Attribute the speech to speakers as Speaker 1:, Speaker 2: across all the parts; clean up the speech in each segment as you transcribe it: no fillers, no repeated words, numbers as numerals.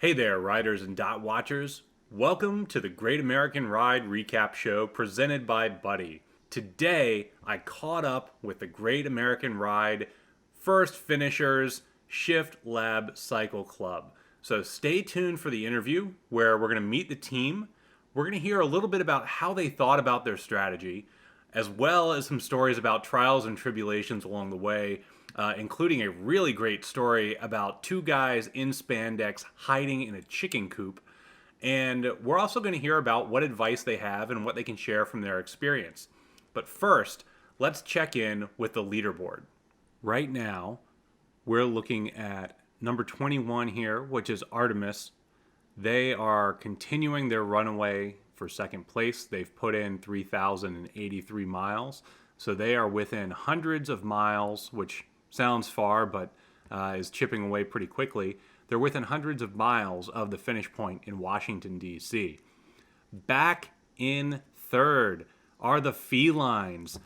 Speaker 1: Hey there, riders and dot watchers. Welcome to the Great American Ride Recap Show presented by Buddy. Today, I caught up with the Great American Ride first finishers Shiftlab Cycle Club. So stay tuned for the interview where we're going to meet the team. We're going to hear a little bit about how they thought about their strategy, as well as some stories about trials and tribulations along the way, including a really great story about two guys in spandex hiding in a chicken coop. And we're also going to hear about what advice they have and what they can share from their experience. But first, let's check in with the leaderboard. Right now, we're looking at number 21 here, which is Artemis. They are continuing their runaway for second place. They've put in 3,083 miles. So they are within hundreds of miles, which sounds far, but is chipping away pretty quickly. They're within hundreds of miles of the finish point in Washington, D.C. Back in third are the Felines.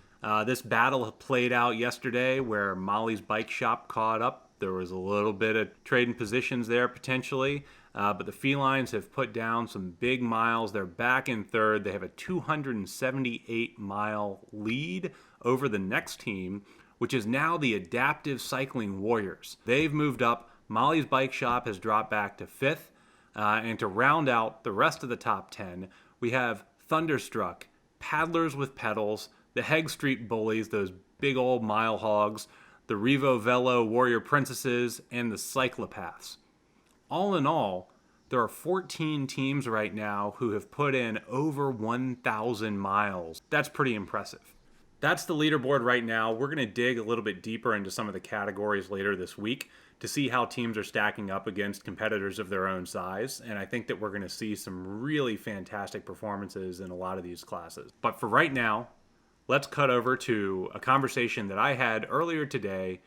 Speaker 1: This battle played out yesterday where Molly's Bike Shop caught up. There was a little bit of trading positions there potentially, but the Felines have put down some big miles. They're back in third. They have a 278-mile lead over the next team, which is now the Adaptive Cycling Warriors. They've moved up. Molly's Bike Shop has dropped back to fifth. And to round out the rest of the top 10, we have Thunderstruck, Paddlers with Pedals, the Hegg Street Bullies, those big old mile hogs, the Revo Velo Warrior Princesses, and the Cyclopaths. All in all, there are 14 teams right now who have put in over 1,000 miles. That's pretty impressive. That's the leaderboard right now. We're going to dig a little bit deeper into some of the categories later this week to see how teams are stacking up against competitors of their own size. And I think that we're going to see some really fantastic performances in a lot of these classes. But for right now, let's cut over to a conversation that I had earlier today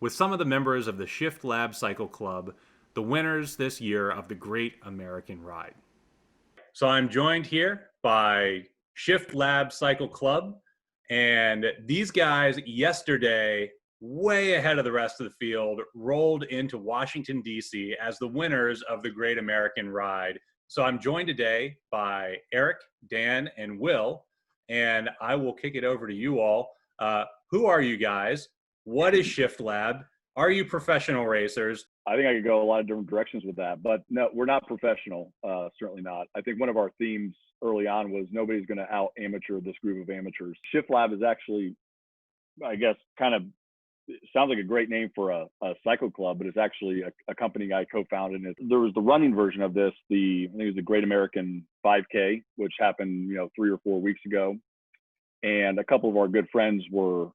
Speaker 1: with some of the members of the Shiftlab Cycle Club, the winners this year of the Great American Ride. So I'm joined here by Shiftlab Cycle Club. And these guys yesterday, way ahead of the rest of the field, rolled into Washington, D.C. as the winners of the Great American Ride. So I'm joined today by Erik, Dan, and Will, and I will kick it over to you all. Who are you guys? What is Shiftlab? Are you professional racers?
Speaker 2: I think I could go a lot of different directions with that, but no, we're not professional. Certainly not. I think one of our themes early on was nobody's going to out amateur this group of amateurs. Shiftlab is actually, I guess, kind of sounds like a great name for a cycle club, but it's actually a company I co-founded. There was the running version of this. I think it was the Great American 5K, which happened, 3 or 4 weeks ago, and a couple of our good friends were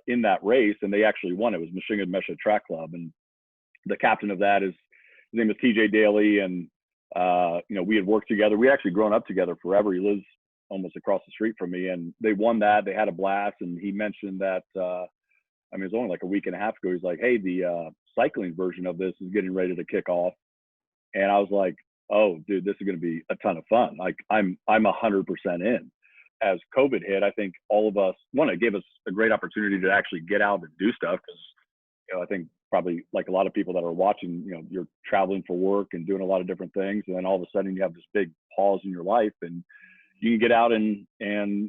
Speaker 2: in that race, and they actually won. It was Michigan Mesha Track Club, and the captain of that his name is TJ Daly, and we had worked together. We actually grown up together forever. He lives almost across the street from me, and they won that. They had a blast, and he mentioned that it was only like a week and a half ago. He's like, "Hey, the cycling version of this is getting ready to kick off," and I was like, "Oh, dude, this is going to be a ton of fun. Like, I'm 100% in." As COVID hit, I think all of us, it gave us a great opportunity to actually get out and do stuff because, I think probably like a lot of people that are watching, you're traveling for work and doing a lot of different things. And then all of a sudden you have this big pause in your life and you can get out and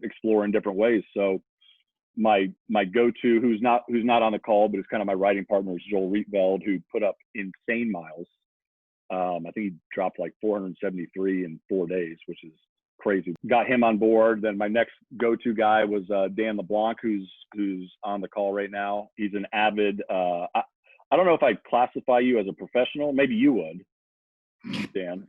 Speaker 2: explore in different ways. So my go-to, who's not on the call, but is kind of my riding partner, is Joel Rietveld, who put up insane miles. I think he dropped like 473 in 4 days, which is crazy. Got him on board. Then my next go-to guy was Dan LeBlanc, who's on the call right now. He's an avid, I don't know if I'd classify you as a professional. Maybe you would, Dan.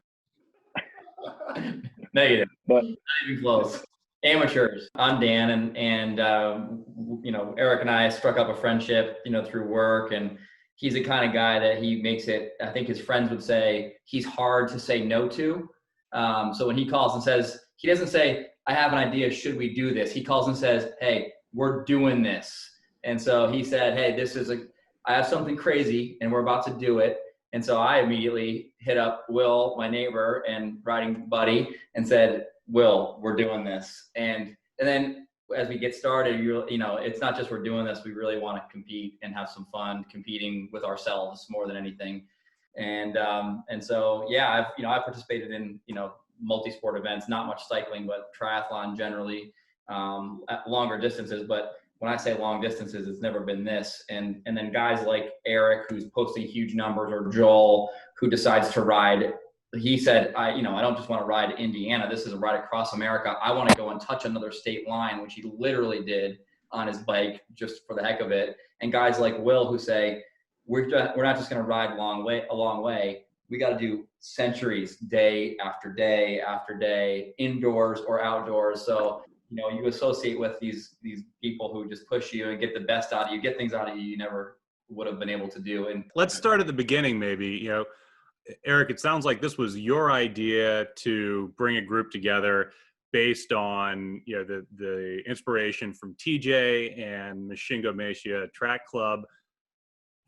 Speaker 3: Negative,
Speaker 2: But
Speaker 3: not even close. Amateurs. I'm Dan, and Erik and I struck up a friendship, through work, and he's the kind of guy that he makes it. I think his friends would say he's hard to say no to. So when he calls and says, he doesn't say, "I have an idea, should we do this?" He calls and says, "Hey, we're doing this." And so he said, "Hey, I have something crazy and we're about to do it." And so I immediately hit up Will, my neighbor and riding buddy, and said, "Will, we're doing this." And then as we get started, it's not just we're doing this, we really want to compete and have some fun competing with ourselves more than anything. And so, yeah, I've participated in, multi-sport events, not much cycling, but triathlon generally, at longer distances. But when I say long distances, it's never been this. And then guys like Erik, who's posting huge numbers, or Joel, who decides to ride. He said, I don't just want to ride Indiana. This is a ride across America. I want to go and touch another state line, which he literally did on his bike just for the heck of it. And guys like Will, who say, we're not just going to ride a long way. We got to do centuries, day after day after day, indoors or outdoors. So, you associate with these people who just push you and get the best out of you, get things out of you never would have been able to do. And
Speaker 1: let's start at the beginning, maybe. Erik, it sounds like this was your idea to bring a group together based on the inspiration from TJ and Mashingo Meishia Track Club.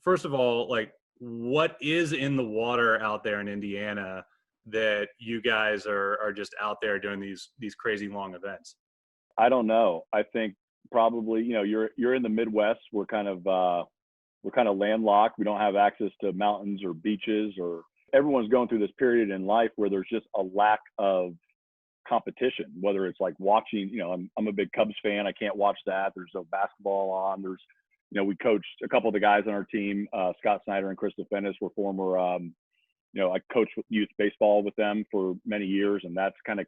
Speaker 1: First of all, like, what is in the water out there in Indiana that you guys are just out there doing these crazy long events?
Speaker 2: I don't know. I think probably, you're in the Midwest. We're kind of landlocked. We don't have access to mountains or beaches, or everyone's going through this period in life where there's just a lack of competition, whether it's like watching, I'm a big Cubs fan. I can't watch that. There's no basketball on. There's, we coached a couple of the guys on our team, Scott Snyder and Chris DeFennis were former, I coached youth baseball with them for many years, and that's kind of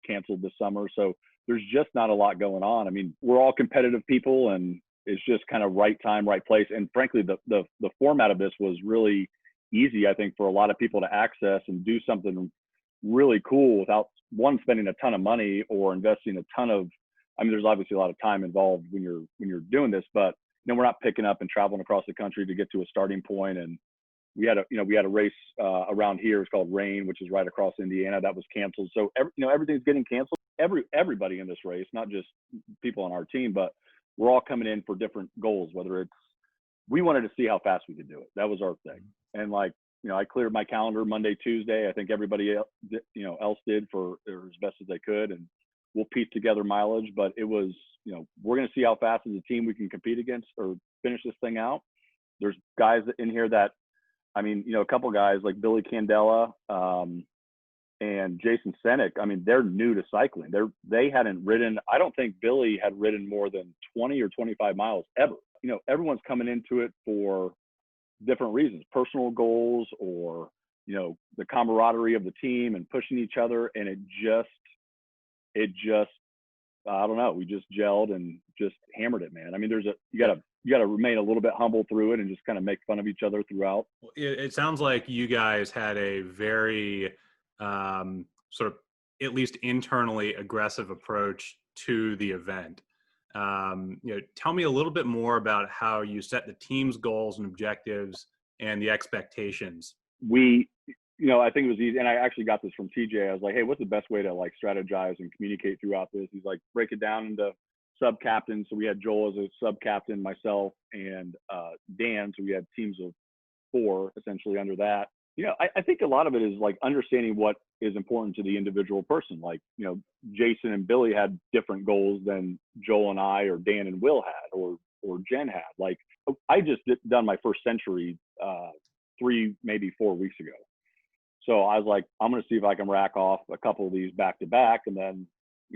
Speaker 2: canceled this summer. So there's just not a lot going on. I mean, we're all competitive people, and it's just kind of right time, right place. And frankly, the format of this was really easy, I think, for a lot of people to access and do something really cool without spending a ton of money or investing a ton of, there's obviously a lot of time involved when you're doing this, but we're not picking up and traveling across the country to get to a starting point. And we had a race around here. It's called Rain, which is right across Indiana. That was canceled. So everything's getting canceled. Everybody in this race, not just people on our team, but we're all coming in for different goals. Whether it's, we wanted to see how fast we could do it. That was our thing. And I cleared my calendar Monday, Tuesday. I think everybody else did for as best as they could, and we'll piece together mileage. But it was, we're going to see how fast as a team we can compete against or finish this thing out. There's guys in here that, a couple guys like Billy Candela and Jason Senek. They're new to cycling. They hadn't ridden. I don't think Billy had ridden more than 20 or 25 miles ever. Everyone's coming into it for different reasons, personal goals, or, the camaraderie of the team and pushing each other. And it just, I don't know. We just gelled and just hammered it, man. You got to remain a little bit humble through it and just kind of make fun of each other throughout.
Speaker 1: It sounds like you guys had a very sort of, at least internally, aggressive approach to the event. Tell me a little bit more about how you set the team's goals and objectives and the expectations.
Speaker 2: I think it was easy. And I actually got this from TJ. I was like, hey, what's the best way to strategize and communicate throughout this? He's like, break it down into sub-captains. So we had Joel as a sub-captain, myself, and Dan. So we had teams of 4 essentially under that. I think a lot of it is understanding what is important to the individual person. Jason and Billy had different goals than Joel and I, or Dan and Will had, or Jen had. I just done my first century 3, maybe 4 weeks ago. So I was like, I'm going to see if I can rack off a couple of these back to back. And then,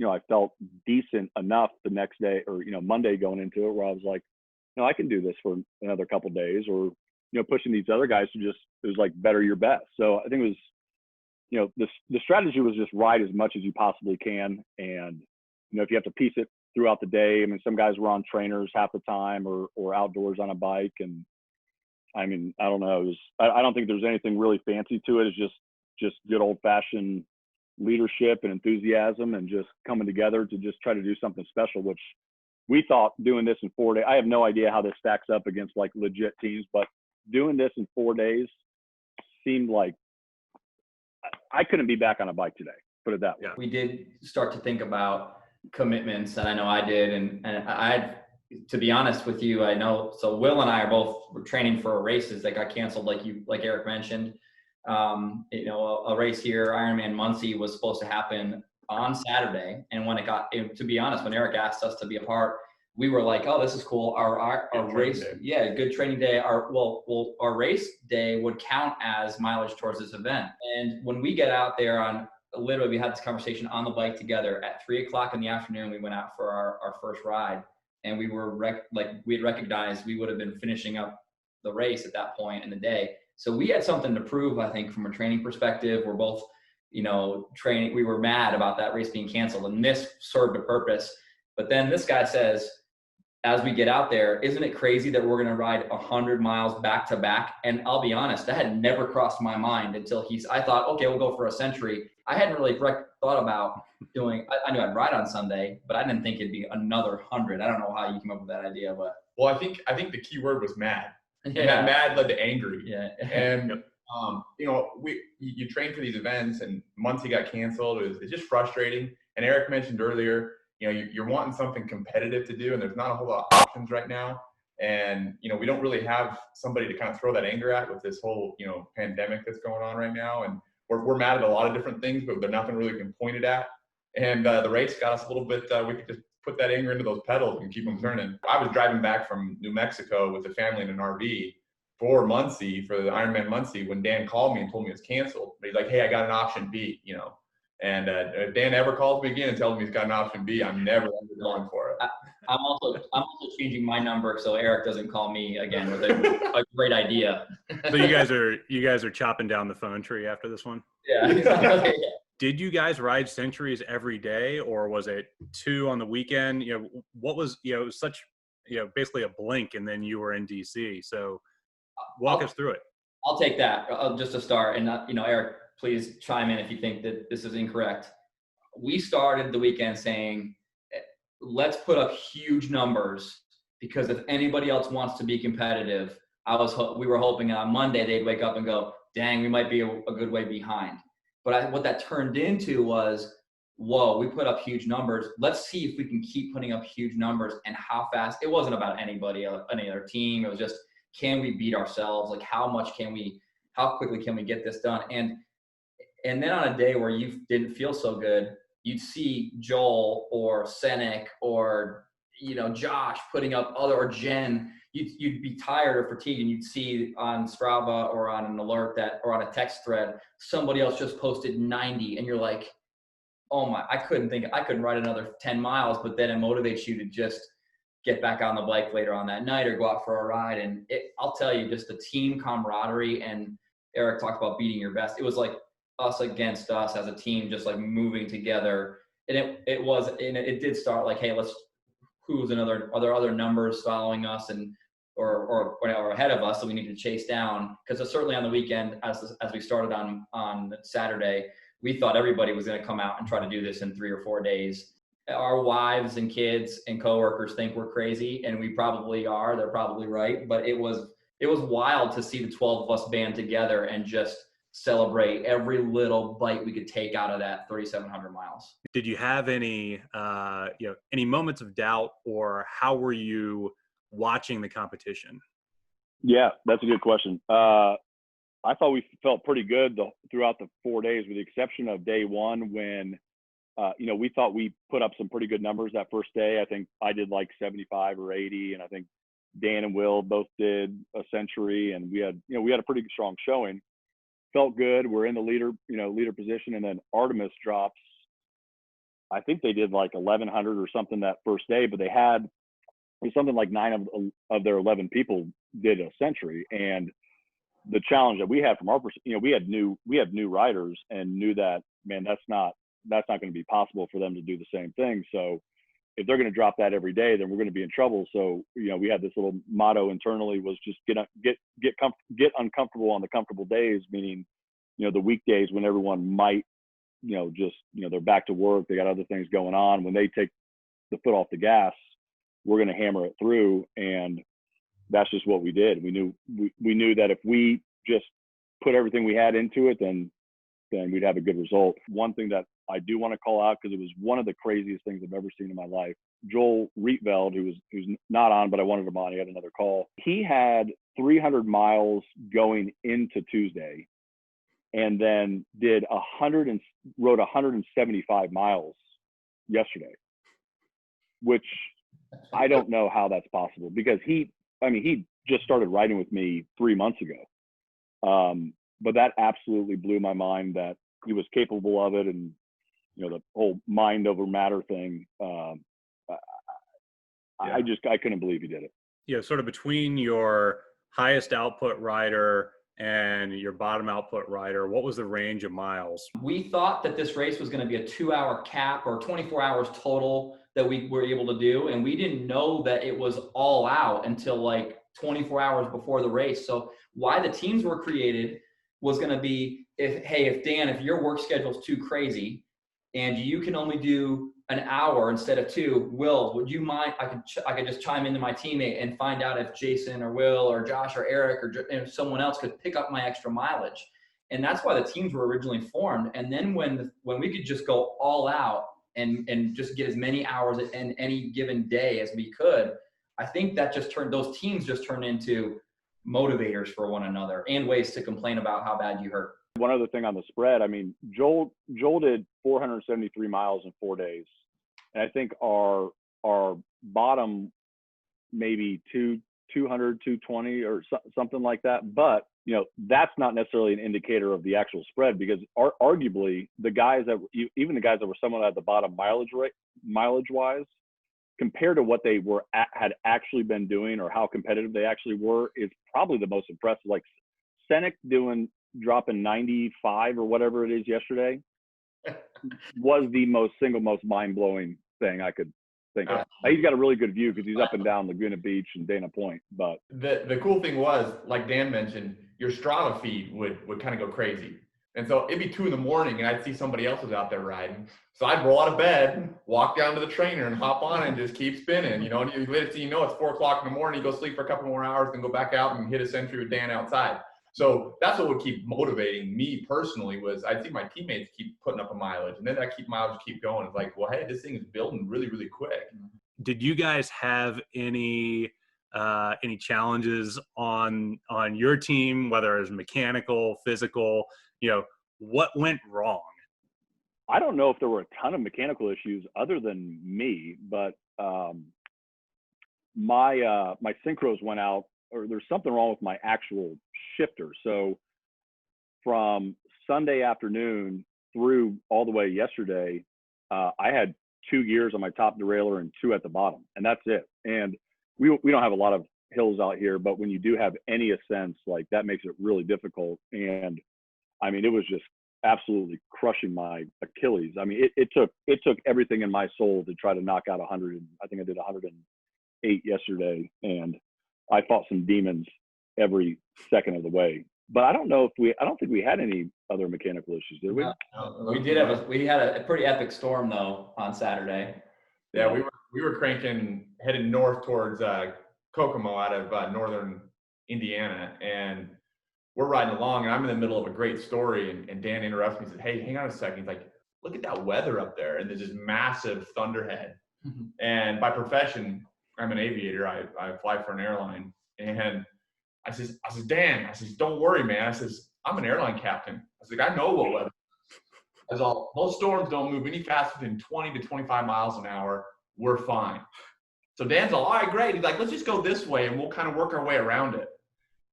Speaker 2: I felt decent enough the next day, or, Monday going into it, where I was like, I can do this for another couple of days, or, pushing these other guys to just, it was like better your best. So I think it was, the strategy was just ride as much as you possibly can. And, if you have to piece it throughout the day, some guys were on trainers half the time, or outdoors on a bike. And I don't know. I don't think there's anything really fancy to it. It's just good old fashioned leadership and enthusiasm, and just coming together to just try to do something special, which we thought doing this in 4 days. I have no idea how this stacks up against legit teams, but doing this in 4 days seemed like I couldn't be back on a bike today, put it that way.
Speaker 3: Yeah. We did start to think about commitments, and I know I did. And I, to be honest with you, I know, so Will and I were training for races that got canceled, like Erik mentioned. A race here, Ironman Muncie, was supposed to happen on Saturday. And when to be honest, when Erik asked us to be a part, we were like, oh, this is cool. Our race, good training day. Our race day would count as mileage towards this event. And when we get out there literally, we had this conversation on the bike together at 3:00 in the afternoon. We went out for our first ride, and we were we had recognized we would have been finishing up the race at that point in the day. So we had something to prove, I think, from a training perspective. We're both, training. We were mad about that race being canceled, and this served a purpose. But then this guy says, as we get out there, isn't it crazy that we're going to ride 100 miles back to back? And I'll be honest, that had never crossed my mind until I thought, okay, we'll go for a century. I hadn't really thought about doing, I knew I'd ride on Sunday, but I didn't think it'd be another 100. I don't know how you came up with that idea, but.
Speaker 4: Well, I think the key word was mad.
Speaker 3: Yeah.
Speaker 4: And that mad led to angry.
Speaker 3: Yeah.
Speaker 4: And, you train for these events, and Muncie got canceled. It's just frustrating. And Erik mentioned earlier, you're wanting something competitive to do, and there's not a whole lot of options right now. And, we don't really have somebody to kind of throw that anger at with this whole, pandemic that's going on right now. And we're mad at a lot of different things, but there's nothing really can point it at. And the race got us a little bit, we could just put that anger into those pedals and keep them turning. I was driving back from New Mexico with the family in an RV for Muncie, for the Ironman Muncie, when Dan called me and told me it's canceled. But he's like, hey, I got an option B, And if Dan ever calls me again and tells me he's got an option B, I'm never going for it.
Speaker 3: I'm also changing my number so Erik doesn't call me again with a great idea.
Speaker 1: So you guys are chopping down the phone tree after this one?
Speaker 3: Yeah, exactly.
Speaker 1: Did you guys ride centuries every day, or was it 2 on the weekend? What was, it was such, basically a blink, and then you were in DC. So walk us through it.
Speaker 3: I'll take that just to start. And, Erik, please chime in if you think that this is incorrect. We started the weekend saying, let's put up huge numbers, because if anybody else wants to be competitive, we were hoping on Monday they'd wake up and go, dang, we might be a good way behind. But what that turned into was, whoa, we put up huge numbers. Let's see if we can keep putting up huge numbers, and how fast. It wasn't about any other team. It was just, can we beat ourselves? Like, how quickly can we get this done? And then on a day where you didn't feel so good, you'd see Joel or Senek or, Josh putting up or Jen. You'd be tired or fatigued, and you'd see on Strava or on an alert or on a text thread, somebody else just posted 90, and you're like, oh my, I couldn't ride another 10 miles, but then it motivates you to just get back on the bike later on that night or go out for a ride. And I'll tell you, just the team camaraderie, and Erik talked about beating your best. It was like us against us as a team, just like moving together. And it did start like, hey, are there other numbers following us or ahead of us that we need to chase down? Because certainly on the weekend, as we started on Saturday, we thought everybody was going to come out and try to do this in 3 or 4 days. Our wives and kids and coworkers think we're crazy, and we probably are. They're probably right. But it was wild to see the 12 of us band together and just celebrate every little bite we could take out of that 3,700 miles.
Speaker 1: Did you have any moments of doubt, or how were you watching the competition?
Speaker 2: Yeah, that's a good question. I thought we felt pretty good throughout the 4 days, with the exception of day one when, we thought we put up some pretty good numbers that first day. I think I did like 75 or 80, and I think Dan and Will both did a century, and we had a pretty strong showing. Felt good. We're in the leader position, and then Artemis drops. I think they did like 1,100 or something that first day, but it was something like 9 of their 11 people did a century. And the challenge that we had from our perspective, we had new riders, and knew that, man, that's not going to be possible for them to do the same thing. So if they're going to drop that every day, then we're going to be in trouble. So, we had this little motto internally, was just get uncomfortable on the comfortable days, meaning, the weekdays when everyone might, they're back to work, they got other things going on. When they take the foot off the gas, we're going to hammer it through. And that's just what we did. We knew that if we just put everything we had into it, then we'd have a good result. One thing that I do want to call out, because it was one of the craziest things I've ever seen in my life. Joel Rietveld, who's not on, but I wanted him on. He had another call. He had 300 miles going into Tuesday, and then rode 175 miles yesterday, which I don't know how that's possible because he just started riding with me 3 months ago. But that absolutely blew my mind that he was capable of it, and the whole mind over matter thing. I couldn't believe he did it.
Speaker 1: Yeah, sort of between your highest output rider and your bottom output rider, what was the range of miles?
Speaker 3: We thought that this race was going to be a 2-hour cap or 24 hours total that we were able to do. And we didn't know that it was all out until like 24 hours before the race. So why the teams were created was going to be if Dan, if your work schedule is too crazy and you can only do an hour instead of 2, Will, would you mind? I could just chime into my teammate and find out if Jason or Will or Josh or Erik or if someone else could pick up my extra mileage. And that's why the teams were originally formed. And then when we could just go all out and just get as many hours in any given day as we could, I think that those teams just turned into motivators for one another and ways to complain about how bad you hurt.
Speaker 2: One other thing on the spread, Joel did 473 miles in 4 days. And I think our bottom maybe 200, 220 or something like that. But, that's not necessarily an indicator of the actual spread, because arguably even the guys that were somewhat at the bottom mileage wise, compared to what they had actually been doing or how competitive they actually were, is probably the most impressive. Like Senek dropping 95 or whatever it is yesterday was the single most mind-blowing thing I could think of. He's got a really good view because he's up and down Laguna Beach and Dana Point. But
Speaker 4: the cool thing was, like Dan mentioned, your Strava feed would kind of go crazy. And so it'd be 2 in the morning and I'd see somebody else was out there riding. So I'd roll out of bed, walk down to the trainer and hop on and just keep spinning, and it's 4 o'clock in the morning, you go sleep for a couple more hours, then go back out and hit a century with Dan outside. So that's what would keep motivating me personally, was I'd see my teammates keep putting up a mileage, and then that mileage keep going. It's like, well, hey, this thing is building really, really quick.
Speaker 1: Did you guys have any challenges on your team, whether it was mechanical, physical? What went wrong?
Speaker 2: I don't know if there were a ton of mechanical issues other than me, but my synchros went out, or there's something wrong with my actual shifter. So from Sunday afternoon through all the way yesterday, I had 2 gears on my top derailleur and 2 at the bottom, and that's it. And we don't have a lot of hills out here, but when you do have any ascents, like that makes it really difficult. And it was just absolutely crushing my Achilles. It took everything in my soul to try to knock out 100. I think I did 108 yesterday, and I fought some demons every second of the way. But I don't think we had any other mechanical issues, did we?
Speaker 3: No, we had a pretty epic storm though on Saturday.
Speaker 4: Yeah, we were cranking, headed north towards Kokomo out of northern Indiana, and we're riding along, and I'm in the middle of a great story, and Dan interrupts me and said, "Hey, hang on a second." He's like, "Look at that weather up there," and there's this massive thunderhead. Mm-hmm. And by profession, I'm an aviator. I fly for an airline, and I says, "Dan," "Don't worry, man." I says, "I'm an airline captain." I was like, "I know what weather." Most storms don't move any faster than 20 to 25 miles an hour. We're fine. So Dan's all right, great. He's like, "Let's just go this way and we'll kind of work our way around it."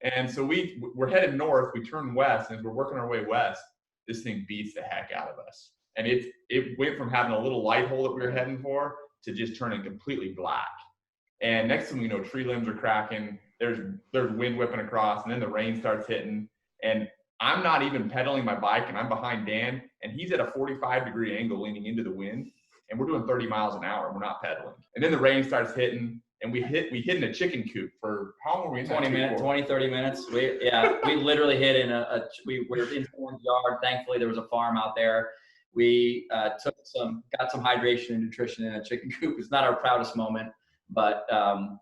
Speaker 4: And so we're headed north, we turn west, and as we're working our way west, this thing beats the heck out of us. And it went from having a little light hole that we were heading for to just turning completely black. And next thing we know, tree limbs are cracking, there's wind whipping across, and then the rain starts hitting. And I'm not even pedaling my bike, and I'm behind Dan, and he's at a 45-degree angle leaning into the wind, and we're doing 30 miles an hour, and we're not pedaling. And then the rain starts hitting, and we hid in a chicken coop for how long were we in?
Speaker 3: 30 minutes. We literally hid in we were in someone's yard. Thankfully, there was a farm out there. We got some hydration and nutrition in a chicken coop. It's not our proudest moment, but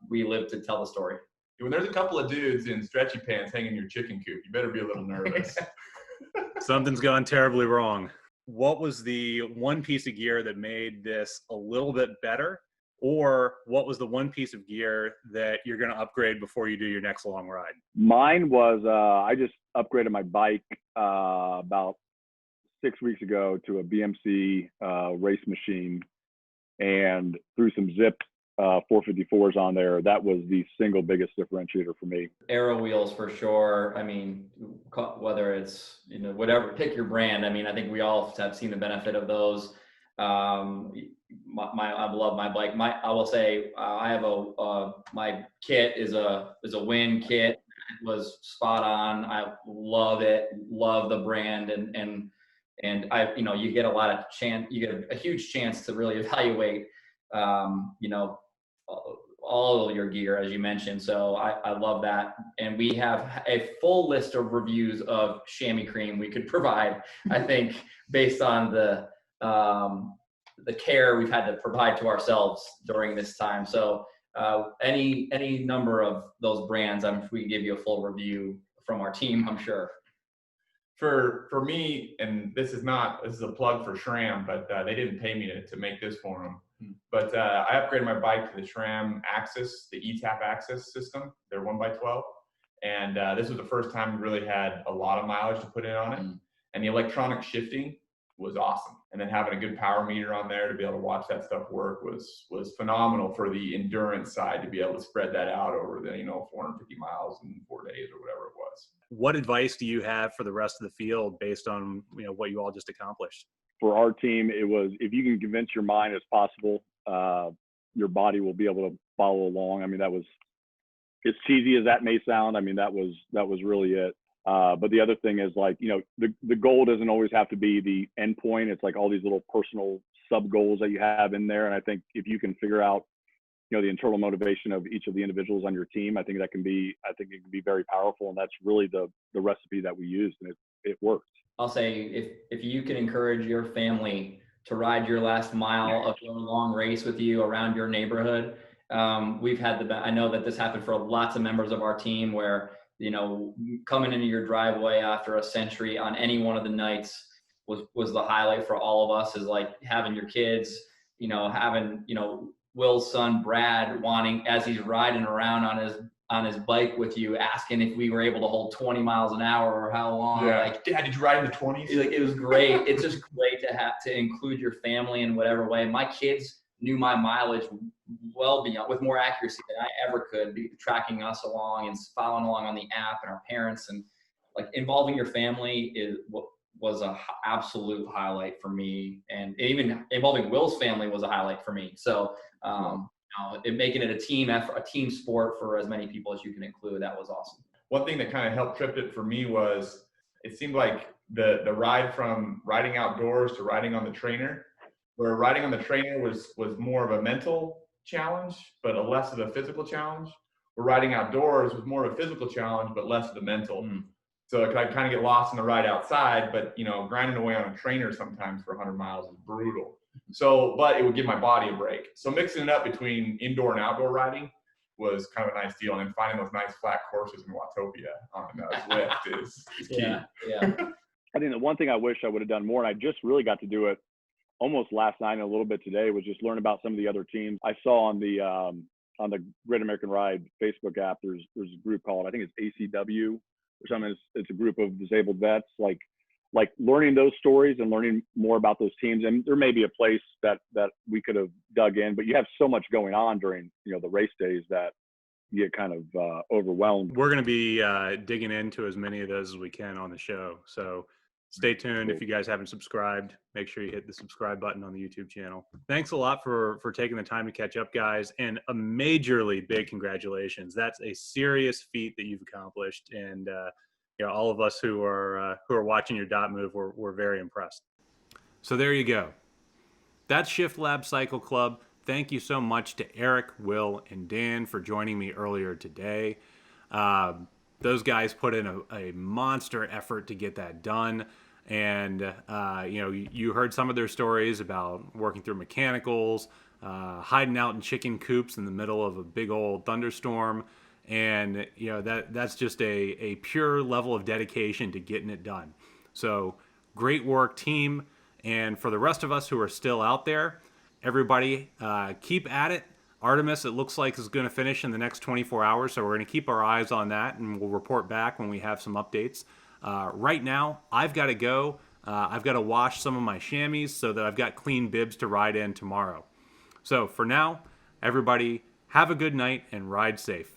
Speaker 3: we lived to tell the story.
Speaker 4: When there's a couple of dudes in stretchy pants hanging in your chicken coop, you better be a little nervous.
Speaker 1: Something's gone terribly wrong. What was the one piece of gear that made this a little bit better? Or what was the one piece of gear that you're going to upgrade before you do your next long ride?
Speaker 2: Mine was, I just upgraded my bike about 6 weeks ago to a BMC race machine, and threw some zip 454s on there. That was the single biggest differentiator for me.
Speaker 3: Aero wheels for sure. I mean, whether it's, whatever, pick your brand. I mean, I think we all have seen the benefit of those. I love my bike. I will say, I have my kit is a Win kit. It was spot on. I love it. Love the brand. And I, you get you get a huge chance to really evaluate, all of your gear, as you mentioned. So I love that. And we have a full list of reviews of chamois cream we could provide, I think, based on the care we've had to provide to ourselves during this time. So any number of those brands, we can give you a full review from our team, I'm sure.
Speaker 4: For me, and this is a plug for SRAM, but they didn't pay me to make this for them. But I upgraded my bike to the SRAM Axis, the ETAP Axis system. They're 1x12. And this was the first time we really had a lot of mileage to put in on it. And the electronic shifting was awesome. And then having a good power meter on there to be able to watch that stuff work was phenomenal for the endurance side, to be able to spread that out over the 450 miles in 4 days or whatever it was.
Speaker 1: What advice do you have for the rest of the field based on what you all just accomplished?
Speaker 2: For our team, it was, if you can convince your mind as possible, your body will be able to follow along. I mean, that was, as cheesy as that may sound, I mean, that was really it. But the other thing is, like, the goal doesn't always have to be the end point. It's like all these little personal sub goals that you have in there. And I think if you can figure out, the internal motivation of each of the individuals on your team, I think it can be very powerful. And that's really the recipe that we used, and it worked.
Speaker 3: I'll say, if you can encourage your family to ride your last mile of your long race with you around your neighborhood, we've had I know that this happened for lots of members of our team, where, coming into your driveway after a century on any one of the nights was the highlight for all of us, is like having your kids, having, Will's son, Brad, wanting, as he's riding around on his bike with you, asking if we were able to hold 20 miles an hour or how long.
Speaker 4: Yeah.
Speaker 3: Like,
Speaker 4: Dad, did you ride in the 20s?
Speaker 3: Like, it was great. It's just great to have to include your family in whatever way. My kids knew my mileage well beyond, with more accuracy than I ever could, tracking us along and following along on the app, and our parents, and like involving your family was a absolute highlight for me. And even involving Will's family was a highlight for me. So, making it a team effort, a team sport for as many people as you can include, that was awesome.
Speaker 4: One thing that kind of helped trip it for me was, it seemed like the ride from riding outdoors to riding on the trainer, where riding on the trainer was more of a mental challenge, but less of a physical challenge. Where riding outdoors was more of a physical challenge, but less of the mental. So I kind of get lost in the ride outside, but grinding away on a trainer sometimes for 100 miles is brutal. So, but it would give my body a break. So mixing it up between indoor and outdoor riding was kind of a nice deal. And then finding those nice flat courses in Watopia on Zwift is key.
Speaker 3: Yeah.
Speaker 2: I think the one thing I wish I would have done more, and I just really got to do it almost last night and a little bit today, was just learn about some of the other teams. I saw on the Great American Ride Facebook app, there's a group called, I think it's ACW or something. It's a group of disabled vets, like learning those stories and learning more about those teams. And there may be a place that we could have dug in, but you have so much going on during, the race days that you get kind of overwhelmed.
Speaker 1: We're going to be digging into as many of those as we can on the show. So stay tuned. If you guys haven't subscribed, make sure you hit the subscribe button on the YouTube channel. Thanks a lot for taking the time to catch up, guys, and a majorly big congratulations. That's a serious feat that you've accomplished, and all of us who are watching your dot move, we're very impressed. So there you go. That's Shiftlab Cycle Club. Thank you so much to Erik, Will, and Dan for joining me earlier today. Those guys put in a monster effort to get that done. And, you heard some of their stories about working through mechanicals, hiding out in chicken coops in the middle of a big old thunderstorm. And, that's just a pure level of dedication to getting it done. So great work, team. And for the rest of us who are still out there, everybody keep at it. Artemis, it looks like, is going to finish in the next 24 hours, so we're going to keep our eyes on that, and we'll report back when we have some updates. Right now, I've got to go. I've got to wash some of my chamois so that I've got clean bibs to ride in tomorrow. So for now, Everybody, have a good night and ride safe.